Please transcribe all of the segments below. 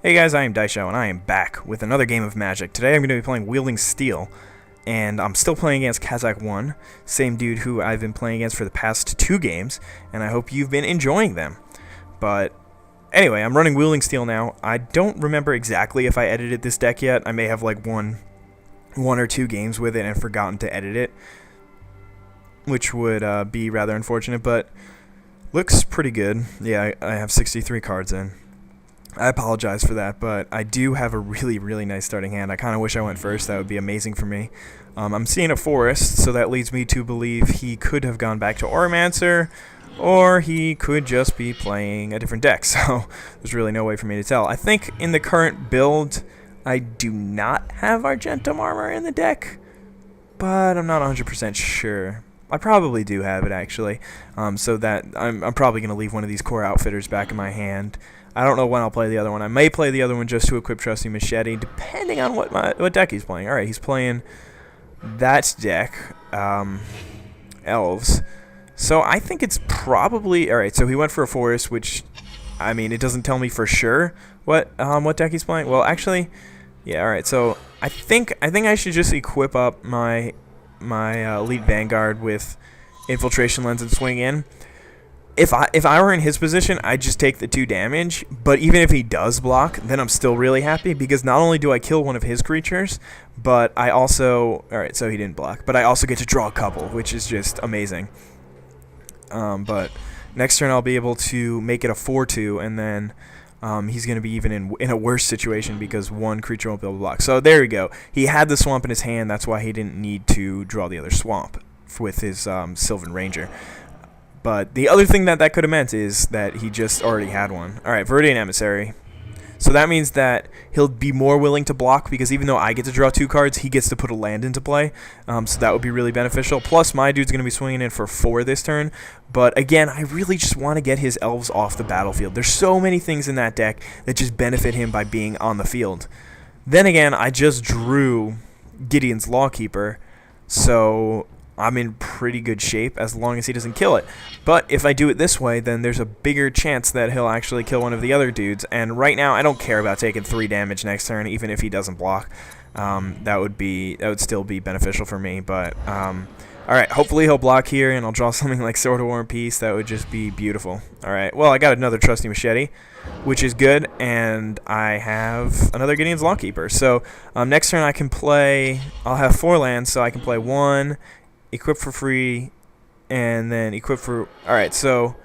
Hey guys, I am IzDaisho, and I am back with another game of Magic. Today I'm going to be playing Wielding Steel, and I'm still playing against Kazac1, same dude who I've been playing against for the past 2 games, and I hope you've been enjoying them. But anyway, I'm running Wielding Steel now. I don't remember exactly if I edited this deck yet. I may have like one or two games with it and forgotten to edit it, which would be rather unfortunate, but looks pretty good. Yeah, I have 63 cards in. I apologize for that, but I do have a really nice starting hand. I kind of wish I went first. That would be amazing for me. I'm seeing a forest, so that leads me to believe he could have gone back to Auramancer, or he could just be playing a different deck, so there's really no way for me to tell. I think in the current build, I do not have Argentum Armor in the deck, but I'm not 100% sure. I probably do have it, actually, so that I'm probably going to leave one of these core outfitters back in my hand. I don't know when I'll play the other one. I may play the other one just to equip Trusty Machete, depending on what deck he's playing. Alright, he's playing that deck, Elves. So I think it's probably... Alright, so he went for a Forest, which, I mean, it doesn't tell me for sure what deck he's playing. Well, actually, yeah, alright, so I think I should just equip up my Elite Vanguard with Infiltration Lens and swing in. If I were in his position, I'd just take the 2 damage, but even if he does block, then I'm still really happy, because not only do I kill one of his creatures, but I also... Alright, so he didn't block, but I also get to draw a couple, which is just amazing. But next turn I'll be able to make it a 4-2, and then he's going to be even in a worse situation, because one creature won't be able to block. So there we go. He had the swamp in his hand, that's why he didn't need to draw the other swamp with his Sylvan Ranger. But the other thing that could have meant is that he just already had one. Alright, Viridian Emissary. So that means that he'll be more willing to block, because even though I get to draw 2 cards, he gets to put a land into play. So that would be really beneficial. Plus, my dude's going to be swinging in for 4 this turn. But again, I really just want to get his elves off the battlefield. There's so many things in that deck that just benefit him by being on the field. Then again, I just drew Gideon's Lawkeeper, so I'm in pretty good shape as long as he doesn't kill it. But if I do it this way, then there's a bigger chance that he'll actually kill one of the other dudes. And right now, I don't care about taking 3 damage next turn, even if he doesn't block. That would still be beneficial for me. But alright, hopefully he'll block here, and I'll draw something like Sword of War and Peace. That would just be beautiful. Alright, well, I got another Trusty Machete, which is good, and I have another Gideon's Lawkeeper. So next turn I can play... I'll have 4 lands, so I can play 1... equip for free, and then equip for... Alright, so...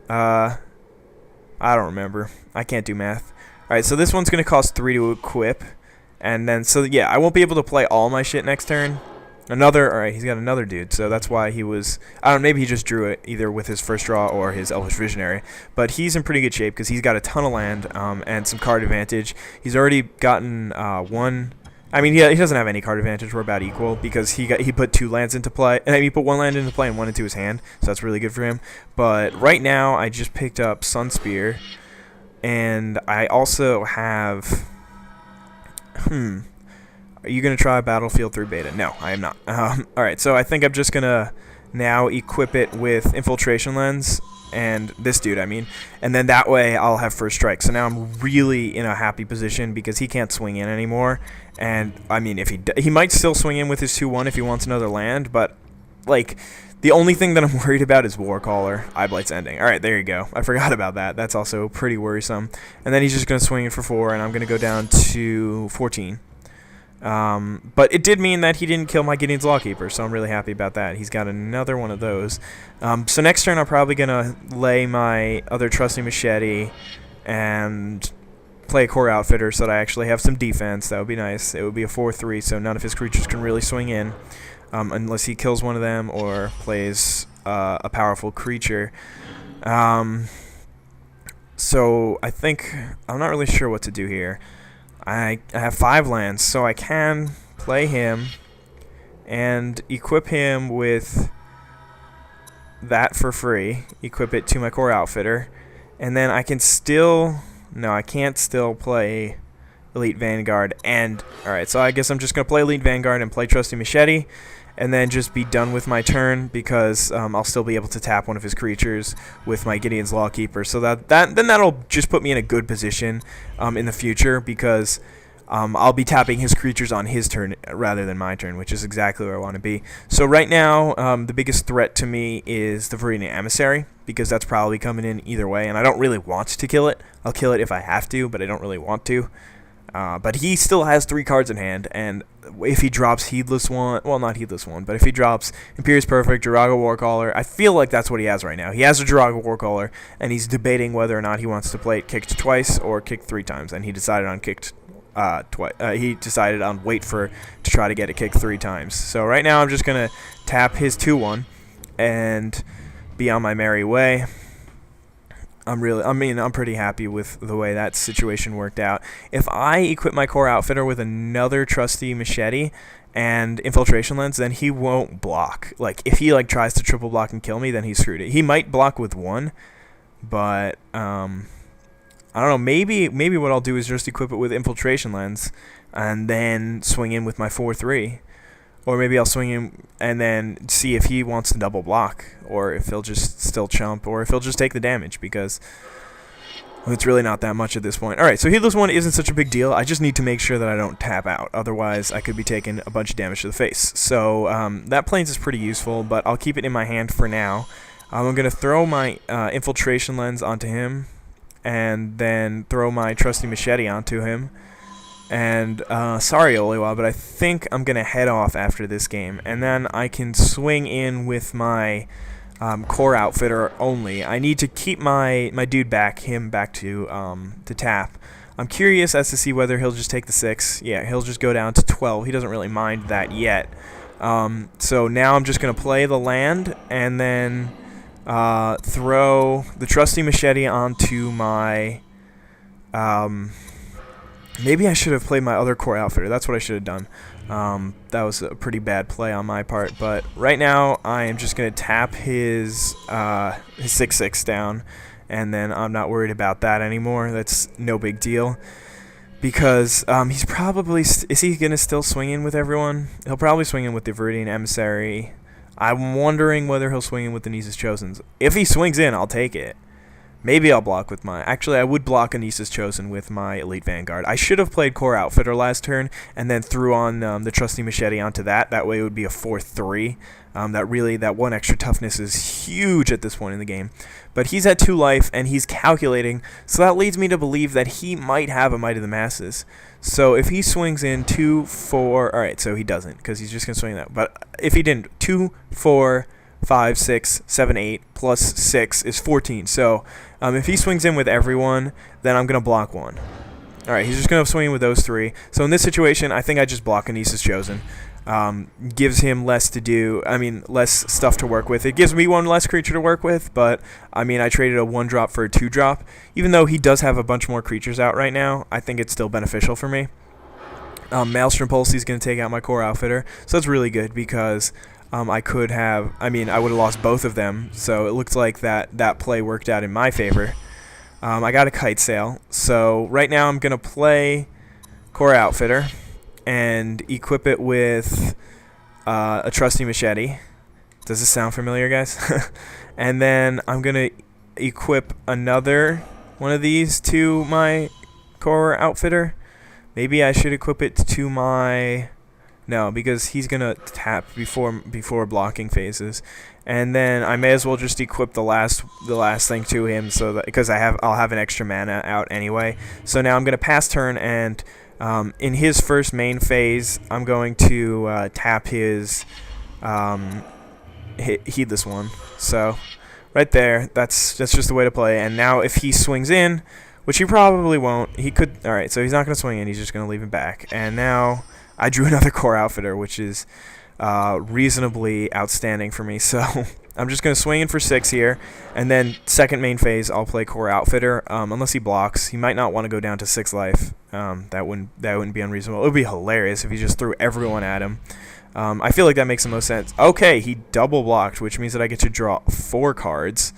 I don't remember. I can't do math. Alright, so this one's going to cost 3 to equip. And then, so yeah, I won't be able to play all my shit next turn. Alright, he's got another dude, so that's why he was... I don't know, maybe he just drew it either with his first draw or his Elvish Visionary. But he's in pretty good shape, because he's got a ton of land and some card advantage. He's already gotten one... I mean, he doesn't have any card advantage. We're about equal, because he put 2 lands into play, and he put 1 land into play and 1 into his hand, so that's really good for him. But right now, I just picked up Sunspear, and I also have... Are you going to try Battlefield 3 Beta? No, I am not. Alright, so I think I'm just going to now equip it with Infiltration Lens, and this dude, I mean, and then that way I'll have first strike. So now I'm really in a happy position, because he can't swing in anymore. And I mean, if he might still swing in with his 2/1 if he wants another land, but like the only thing that I'm worried about is Warcaller. Eyeblight's ending. All right, there you go. I forgot about that. That's also pretty worrisome. And then he's just gonna swing in for 4, and I'm gonna go down to 14. But it did mean that he didn't kill my Gideon's Lawkeeper, so I'm really happy about that. He's got another one of those. So next turn, I'm probably going to lay my other Trusty Machete and play a Core Outfitter so that I actually have some defense. That would be nice. It would be a 4-3, so none of his creatures can really swing in, unless he kills one of them or plays a powerful creature. So I think... I'm not really sure what to do here. I have 5 lands, so I can play him and equip him with that for free. Equip it to my Core Outfitter. And then I can still... No, I can't still play Elite Vanguard. And, alright, so I guess I'm just going to play Elite Vanguard and play Trusty Machete. and then just be done with my turn, because I'll still be able to tap one of his creatures with my Gideon's Lawkeeper. So then that'll just put me in a good position in the future, because I'll be tapping his creatures on his turn rather than my turn, which is exactly where I want to be. So right now, the biggest threat to me is the Viridian Emissary, because that's probably coming in either way, and I don't really want to kill it. I'll kill it if I have to, but I don't really want to. But he still has 3 cards in hand, and if he drops Heedless One, well, not Heedless One, but if he drops Imperious Perfect, Jiraga Warcaller, I feel like that's what he has right now. He has a Jiraga Warcaller, and he's debating whether or not he wants to play it kicked twice or kicked 3 times, and he decided on kicked twice. He decided on wait to try to get it kicked 3 times. So right now I'm just gonna tap his 2/1 and be on my merry way. I'm pretty happy with the way that situation worked out. If I equip my core outfitter with another trusty machete and infiltration lens, then he won't block. Like, if he tries to triple block and kill me, then he's screwed. He might block with 1, but I don't know. Maybe what I'll do is just equip it with infiltration lens and then swing in with my 4/3. Or maybe I'll swing him and then see if he wants to double block, or if he'll just still chump, or if he'll just take the damage, because it's really not that much at this point. Alright, so Heedless One isn't such a big deal. I just need to make sure that I don't tap out. Otherwise, I could be taking a bunch of damage to the face. So that Plains is pretty useful, but I'll keep it in my hand for now. I'm going to throw my Infiltration Lens onto him, and then throw my Trusty Machete onto him. And sorry, Oliwa, but I think I'm going to head off after this game, and then I can swing in with my core outfitter only. I need to keep my dude back to tap. I'm curious as to see whether he'll just take the 6. Yeah, he'll just go down to 12. He doesn't really mind that yet. So now I'm just going to play the land, and then throw the Trusty Machete onto my... maybe I should have played my other core outfitter. That's what I should have done. That was a pretty bad play on my part. But right now, I am just going to tap his 6/6 down, and then I'm not worried about that anymore. That's no big deal. Because he's probably... is he going to still swing in with everyone? He'll probably swing in with the Viridian Emissary. I'm wondering whether he'll swing in with the Nisa's Chosen. If he swings in, I'll take it. Maybe I'll block with my... Actually, I would block Anissa's Chosen with my Elite Vanguard. I should have played Core Outfitter last turn and then threw on the Trusty Machete onto that. That way it would be a 4/3. That 1 extra toughness is huge at this point in the game. But he's at 2 life, and he's calculating, so that leads me to believe that he might have a Might of the Masses. So if he swings in 2, 4... Alright, so he doesn't, because he's just going to swing that. But if he didn't, 2, 4... 5, 6, 7, 8, plus 6 is 14. So if he swings in with everyone, then I'm going to block 1. Alright, he's just going to swing in with those 3. So in this situation, I think I just block Anissa's Chosen. Gives him less to do, less stuff to work with. It gives me 1 less creature to work with, but, I traded a 1-drop for a 2-drop. Even though he does have a bunch more creatures out right now, I think it's still beneficial for me. Maelstrom Pulse is going to take out my core outfitter, so that's really good, because... I would have lost both of them, so it looked like that play worked out in my favor. I got a Kite Sail, so right now I'm going to play Core Outfitter and equip it with a Trusty Machete. Does this sound familiar, guys? And then I'm going to equip another one of these to my Core Outfitter. Maybe I should equip it to my... No, because he's gonna tap before blocking phases, and then I may as well just equip the last thing to him, so that because I'll have an extra mana out anyway. So now I'm gonna pass turn, and in his first main phase, I'm going to tap his Heedless One. So right there, that's just the way to play. And now if he swings in, which he probably won't, he could. All right, so he's not gonna swing in. He's just gonna leave it back, and now. I drew another Core Outfitter, which is reasonably outstanding for me. So I'm just going to swing in for 6 here, and then second main phase I'll play Core Outfitter. Unless he blocks, he might not want to go down to 6 life. That wouldn't be unreasonable. It would be hilarious if he just threw everyone at him. I feel like that makes the most sense. Okay, he double blocked, which means that I get to draw 4 cards,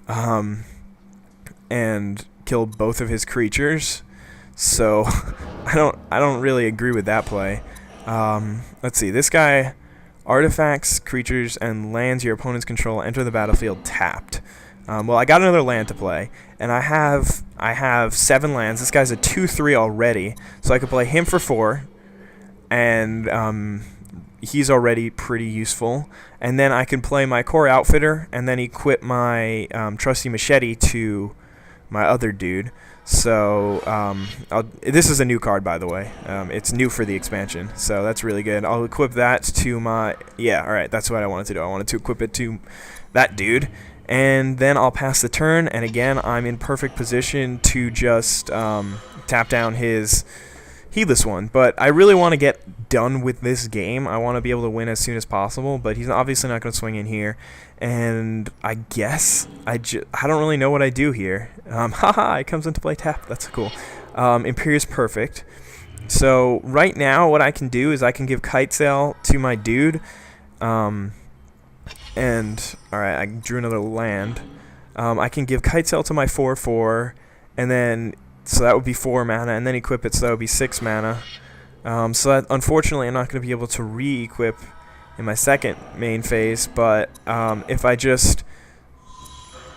and kill both of his creatures. So I don't really agree with that play. Let's see. This guy Artifacts, creatures, and lands your opponents control enter the battlefield tapped. Well, I got another land to play, and I have 7 lands. This guy's a 2/3 already, so I could play him for 4, and he's already pretty useful. And then I can play my core outfitter, and then equip my trusty machete to my other dude. So this is a new card, by the way. It's new for the expansion, so that's really good. I'll equip that to my... Yeah, alright, that's what I wanted to do. I wanted to equip it to that dude, and then I'll pass the turn, and again, I'm in perfect position to just tap down his Heedless One. But I really want to get done with this game. I want to be able to win as soon as possible, but he's obviously not going to swing in here. And I guess I don't really know what I do here. Haha, it comes into play tap. That's cool. Imperious Perfect. So right now what I can do is I can give Kite Sail to my dude. And alright, I drew another land. I can give Kite Sail to my 4/4, and then so that would be 4 mana, and then equip it, so that would be 6 mana. So that, unfortunately, I'm not going to be able to re-equip in my second main phase, but if I just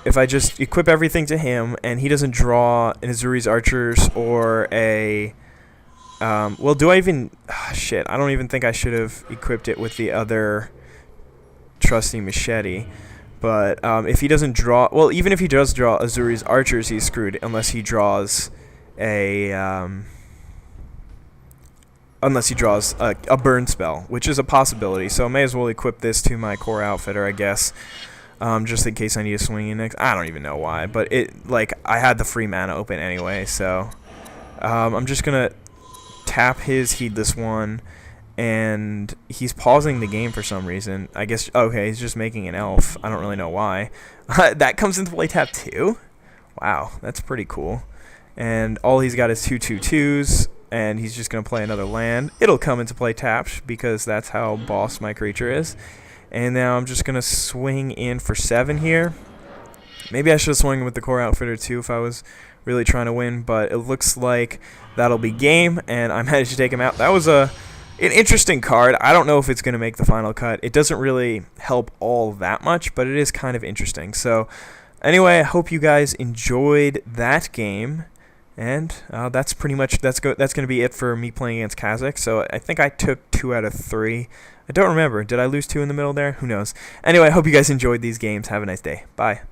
equip everything to him, and he doesn't draw an Azuri's Archers or a... well, do I even... shit, I don't even think I should have equipped it with the other trusty machete. But if he doesn't draw... Well, even if he does draw Azuri's Archers, he's screwed, unless he draws a... unless he draws a burn spell, which is a possibility. So I may as well equip this to my core outfitter, I guess, just in case I need to swing in next. I don't even know why, but I had the free mana open anyway, so I'm just gonna tap his Heedless One, and he's pausing the game for some reason. I guess, okay, he's just making an elf. I don't really know why. That comes into play tap too? Wow, that's pretty cool. And all he's got is 2/2/2s, and he's just going to play another land. It'll come into play tapped, because that's how boss my creature is. And now I'm just going to swing in for 7 here. Maybe I should have swung with the core outfitter too if I was really trying to win, but it looks like that'll be game, and I managed to take him out. That was an interesting card. I don't know if it's going to make the final cut. It doesn't really help all that much, but it is kind of interesting. So anyway, I hope you guys enjoyed that game. And that's pretty much that's going to be it for me playing against Kazac. So I think I took 2 out of 3. I don't remember. Did I lose 2 in the middle there? Who knows? Anyway, I hope you guys enjoyed these games. Have a nice day. Bye.